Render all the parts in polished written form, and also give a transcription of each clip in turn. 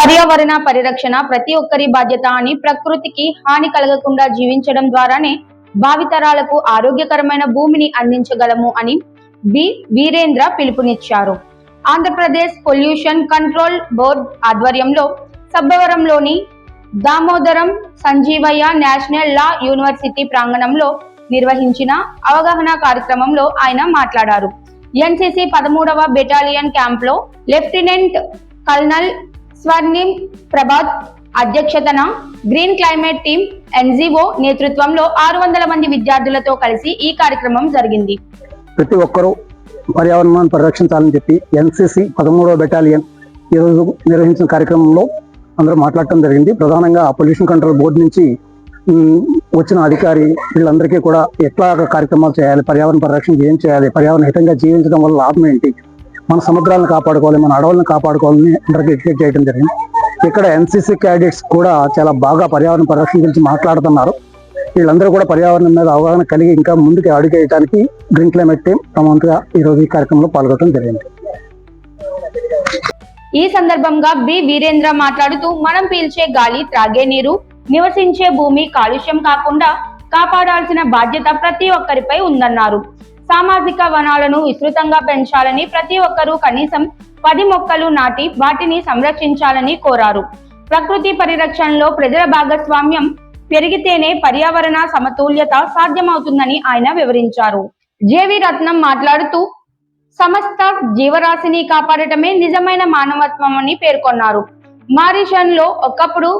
పర్యావరణ పరిరక్షణ ప్రతి ఒక్కరి బాధ్యత అని, ప్రకృతికి హాని కలగకుండా జీవించడం ద్వారానే భావితరాలకు ఆరోగ్యకరమైన భూమిని అందించగలము అని బి వీరేంద్ర పిలుపునిచ్చారు. ఆంధ్రప్రదేశ్ పొల్యూషన్ కంట్రోల్ బోర్డ్ ఆధ్వర్యంలో సబ్బవరంలోని Damodaram Sanjivayya national law university ప్రాంగణంలో నిర్వహించిన అవగాహన కార్యక్రమంలో ఆయన మాట్లాడారు. ఎన్సీసీ 13వ బెటాలియన్ క్యాంప్ లో లెఫ్టినెంట్ కల్నల్ స్వర్ణిం ప్రభాత్ అధ్యక్షతన గ్రీన్ క్లైమేట్ టీమ్ ఎన్జీఓ నేతృత్వంలో 600 మంది విద్యార్థులతో కలిసి ఈ కార్యక్రమం జరిగింది. ప్రతి ఒక్కరూ పర్యావరణాన్ని పరిరక్షించాలని చెప్పి ఎన్సీసీ 13వ బెటాలియన్ ఈరోజు నిర్వహించిన కార్యక్రమంలో అందరూ మాట్లాడటం జరిగింది. ప్రధానంగా పొల్యూషన్ కంట్రోల్ బోర్డు నుంచి వచ్చిన అధికారి వీళ్ళందరికీ కూడా ఎట్లా కార్యక్రమాలు చేయాలి, పర్యావరణ పరిరక్షణ ఏం చేయాలి, పర్యావరణ హితంగా జీవించడం వల్ల లాభం ఏంటి, మన సముద్రాలను కాపాడుకోవాలి, మన అడవులను కాపాడుకోవాలని అందరికీ ఎడ్యుకేట్ చేయడం జరిగింది. ఇక్కడ ఎన్సీసీ క్యాడెట్స్ కూడా చాలా బాగా పర్యావరణ పరిరక్షణ గురించి మాట్లాడుతున్నారు. వీళ్ళందరూ కూడా పర్యావరణం మీద అవగాహన కలిగి ఇంకా ముందుకు అడుగేయడానికి గ్రీన్ క్లైమేట్ టీమ్ తమంతగా ఈరోజు ఈ కార్యక్రమంలో పాల్గొనడం జరిగింది. ఈ సందర్భంగా బి వీరేంద్ర మాట్లాడుతూ, మనం పీల్చే గాలి, త్రాగే నీరు, నివసించే భూమి కాలుష్యం కాకుండా కాపాడాల్సిన బాధ్యత ప్రతి ఒక్కరిపై ఉందన్నారు. సామాజిక వనాలను విస్తృతంగా పెంచాలని, ప్రతి ఒక్కరూ కనీసం 10 మొక్కలు నాటి వాటిని సంరక్షించాలని కోరారు. ప్రకృతి పరిరక్షణలో ప్రజల భాగస్వామ్యం పెరిగితేనే పర్యావరణ సమతుల్యత సాధ్యమవుతుందని ఆయన వివరించారు. జేవి రత్నం మాట్లాడుతూ, సమస్త జీవరాశిని కాపాడటమే నిజమైన మానవత్వం అని పేర్కొన్నారు. మారిషస్ లో ఒకప్పుడు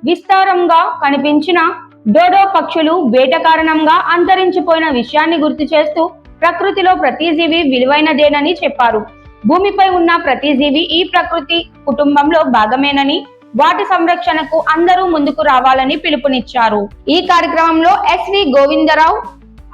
విస్తారంగా కనిపించిన డోడో పక్షులు వేట కారణంగా అంతరించిపోయిన విషయాన్ని గుర్తు చేస్తూ, ప్రకృతిలో ప్రతి జీవి విలువైనదేనని చెప్పారు. భూమిపై ఉన్న ప్రతి జీవి ఈ ప్రకృతి కుటుంబంలో భాగమేనని, వాటి సంరక్షణకు అందరూ ముందుకు రావాలని పిలుపునిచ్చారు. ఈ కార్యక్రమంలో S V Govindarao,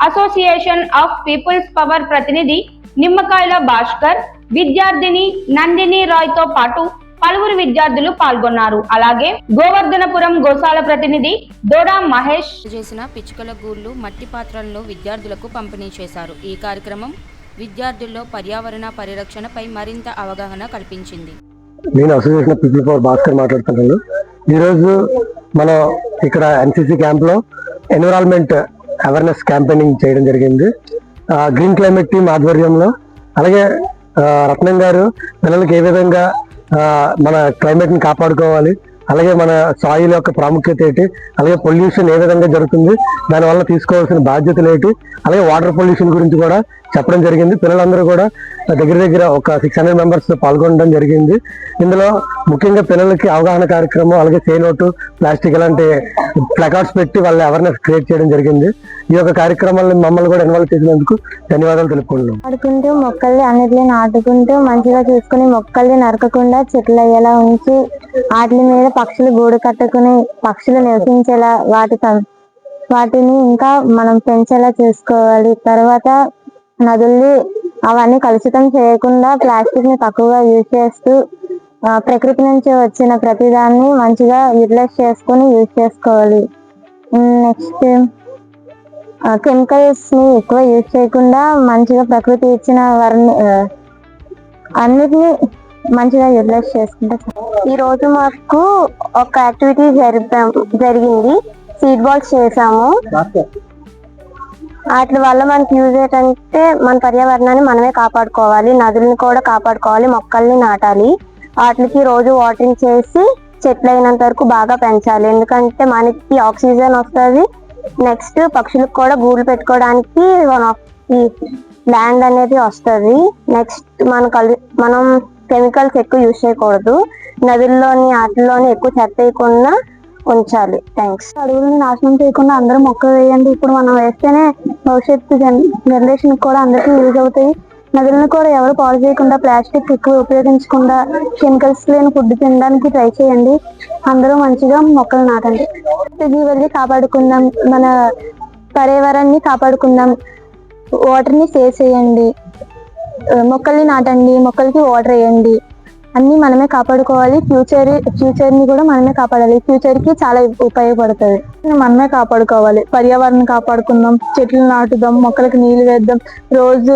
association of people's power ప్రతినిధి నిమ్మకాయల భాస్కర్, విద్యార్థిని నందిని రాయ్ తో పాటు పలువురు విద్యార్థులు పాల్గొన్నారు. అలాగే గోవర్ధనపురం గోశాల ప్రతినిధి దోడా మహేష్ చేసిన పిచ్చుకల గూళ్లు, మట్టి పాత్రలను విద్యార్థులకు పంపిణీ చేశారు. ఈ కార్యక్రమం విద్యార్థుల్లో పర్యావరణ పరిరక్షణపై మరింత అవగాహన కల్పించింది. నేను association of people power Bhaskar మాట్లాడుతున్నాను. ఈరోజు మనం ఇక్కడ ఎన్సీసీ క్యాంప్ లో ఎన్విరాన్మెంట్ అవేర్నెస్ క్యాంపెయినింగ్ చేయడం జరిగింది. గ్రీన్ క్లైమేట్ టీమ్ ఆధ్వర్యంలో, అలాగే రత్నం గారు పిల్లలకి ఏ విధంగా మన క్లైమేట్ ని కాపాడుకోవాలి, అలాగే మన సాయిల్ యొక్క ప్రాముఖ్యత ఏంటి, అలాగే పొల్యూషన్ ఏ విధంగా జరుగుతుంది, దానివల్ల తీసుకోవాల్సిన బాధ్యతలు ఏంటి, అలాగే వాటర్ పొల్యూషన్ గురించి కూడా చెప్పడం జరిగింది. పిల్లలందరూ కూడా దగ్గర ఒక 600 మెంబర్స్ పాల్గొనడం జరిగింది. ఇందులో ముఖ్యంగా పిల్లలకి అవగాహన కార్యక్రమం, అలాగే సే నోటు ప్లాస్టిక్ ఇలాంటి ప్లకార్డ్స్ పెట్టి వాళ్ళ అవేర్నెస్ క్రియేట్ చేయడం జరిగింది. ఈ యొక్క కార్యక్రమాలను మమ్మల్ని కూడా ఇన్వాల్వ్ చేసినందుకు ధన్యవాదాలు తెలుపుకుంటున్నాం. ఆడుకుంటూ మొక్కల్ని అన్నిటిని నాటుకుంటూ మంచిగా చూసుకుని, మొక్కల్ని నరకకుండా చెట్లు అయ్యేలా ఉంచి, వాటి మీద పక్షులు గూడు కట్టుకుని పక్షులు నివసించేలా వాటిని ఇంకా మనం పెంచేలా చూసుకోవాలి. తర్వాత నదుల్ని అవన్నీ కలుషితం చేయకుండా ప్లాస్టిక్ ని తక్కువగా యూజ్ చేస్తూ ప్రకృతి నుంచి వచ్చిన ప్రతిదాన్ని మంచిగా యూటిలైజ్ చేసుకుని యూజ్ చేసుకోవాలి. నెక్స్ట్ కెమికల్స్ ని ఎక్కువ యూజ్ చేయకుండా మంచిగా ప్రకృతి ఇచ్చిన అన్నిటిని మంచిగా యూటిలైజ్ చేసుకుంటే. ఈ రోజు మాకు ఒక యాక్టివిటీ జరిగింది. సీడ్ బాల్స్ చేసాము. వాటి వల్ల మనకి యూజ్ ఏంటంటే, మన పర్యావరణాన్ని మనమే కాపాడుకోవాలి, నదులను కూడా కాపాడుకోవాలి, మొక్కల్ని నాటాలి, వాటికి రోజు వాటరింగ్ చేసి చెట్లు అయినంత వరకు బాగా పెంచాలి. ఎందుకంటే మనకి ఆక్సిజన్ వస్తుంది. నెక్స్ట్ పక్షులకు కూడా గూళ్ళు పెట్టుకోవడానికి ల్యాండ్ అనేది వస్తుంది. నెక్స్ట్ మనం కెమికల్స్ ఎక్కువ యూజ్ చేయకూడదు. నదుల్లోని వాటిల్లోని ఎక్కువ చెత్త వేయకుండా ఉంచాలి. థ్యాంక్స్. అడవులను నాశనం చేయకుండా అందరూ మొక్కలు వేయండి. ఇప్పుడు మనం వేస్తేనే భవిష్యత్తు జనరేషన్ కూడా అందరికీ యూజ్ అవుతాయి. నదులను కూడా ఎవరు పాడు చేయకుండా, ప్లాస్టిక్ ఎక్కువ ఉపయోగించకుండా, కెమికల్స్ లేని ఫుడ్ తినడానికి ట్రై చేయండి. అందరూ మంచిగా మొక్కలు నాటండి. జీవుల్ని కాపాడుకుందాం, మన పర్యావరణాన్ని కాపాడుకుందాం, వాటర్ని సేవ్ చేయండి, మొక్కల్ని నాటండి, మొక్కలకి వాటర్ వేయండి. అన్ని మనమే కాపాడుకోవాలి. ఫ్యూచర్ ని కూడా మనమే కాపాడాలి. ఫ్యూచర్ కి చాలా ఉపయోగపడుతుంది. మనమే కాపాడుకోవాలి. పర్యావరణం కాపాడుకుందాం, చెట్లు నాటుదాం, మొక్కలకి నీళ్లు వేద్దాం, రోజు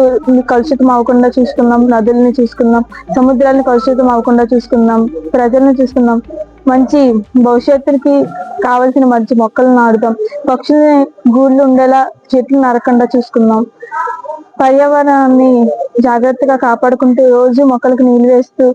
కలుషితం అవ్వకుండా చూసుకుందాం, నదుల్ని చూసుకుందాం, సముద్రాన్ని కలుషితం అవ్వకుండా చూసుకుందాం, ప్రజల్ని చూసుకుందాం. మంచి భవిష్యత్తుకి కావలసిన మంచి మొక్కలు నాటుదాం. పక్షుల్ని గూళ్ళు ఉండేలా చెట్లు నరకుండా చూసుకుందాం. పర్యావరణాన్ని జాగ్రత్తగా కాపాడుకుంటూ రోజు మొక్కలకు నీళ్లు వేస్తూ